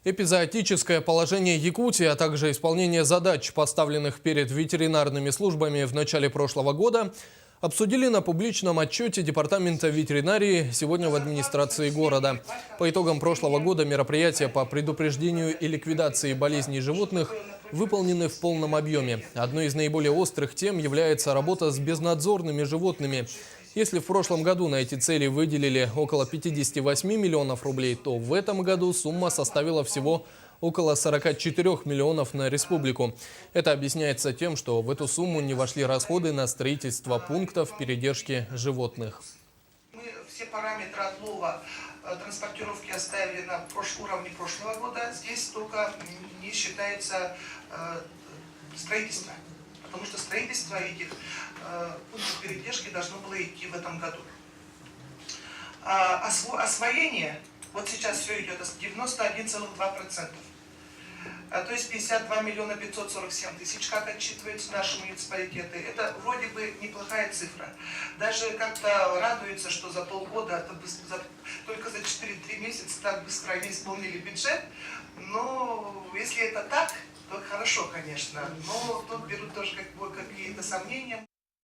Эпизоотическое положение Якутии, а также исполнение задач, поставленных перед ветеринарными службами в начале прошлого года, обсудили на публичном отчете Департамента ветеринарии сегодня в администрации города. По итогам прошлого года мероприятия по предупреждению и ликвидации болезней животных выполнены в полном объеме. Одной из наиболее острых тем является работа с безнадзорными животными. Если в прошлом году на эти цели выделили около 58 миллионов рублей, то в этом году сумма составила всего около 44 миллионов на республику. Это объясняется тем, что в эту сумму не вошли расходы на строительство пунктов передержки животных. Мы все параметры отлова, транспортировки оставили на уровне прошлого года. Здесь только не считается строительство. Потому что строительство этих пунктов передержки должно было идти в этом году. Освоение, вот сейчас все идет 91,2%. То есть 52 миллиона 547 тысяч, как отчитываются наши муниципалитеты. Это вроде бы неплохая цифра. Даже как-то радуется, что за полгода, только за 4-3 месяца так быстро они исполнили бюджет. Но если это так, то хорошо, конечно. Но тут берут тоже какие-то сомнения.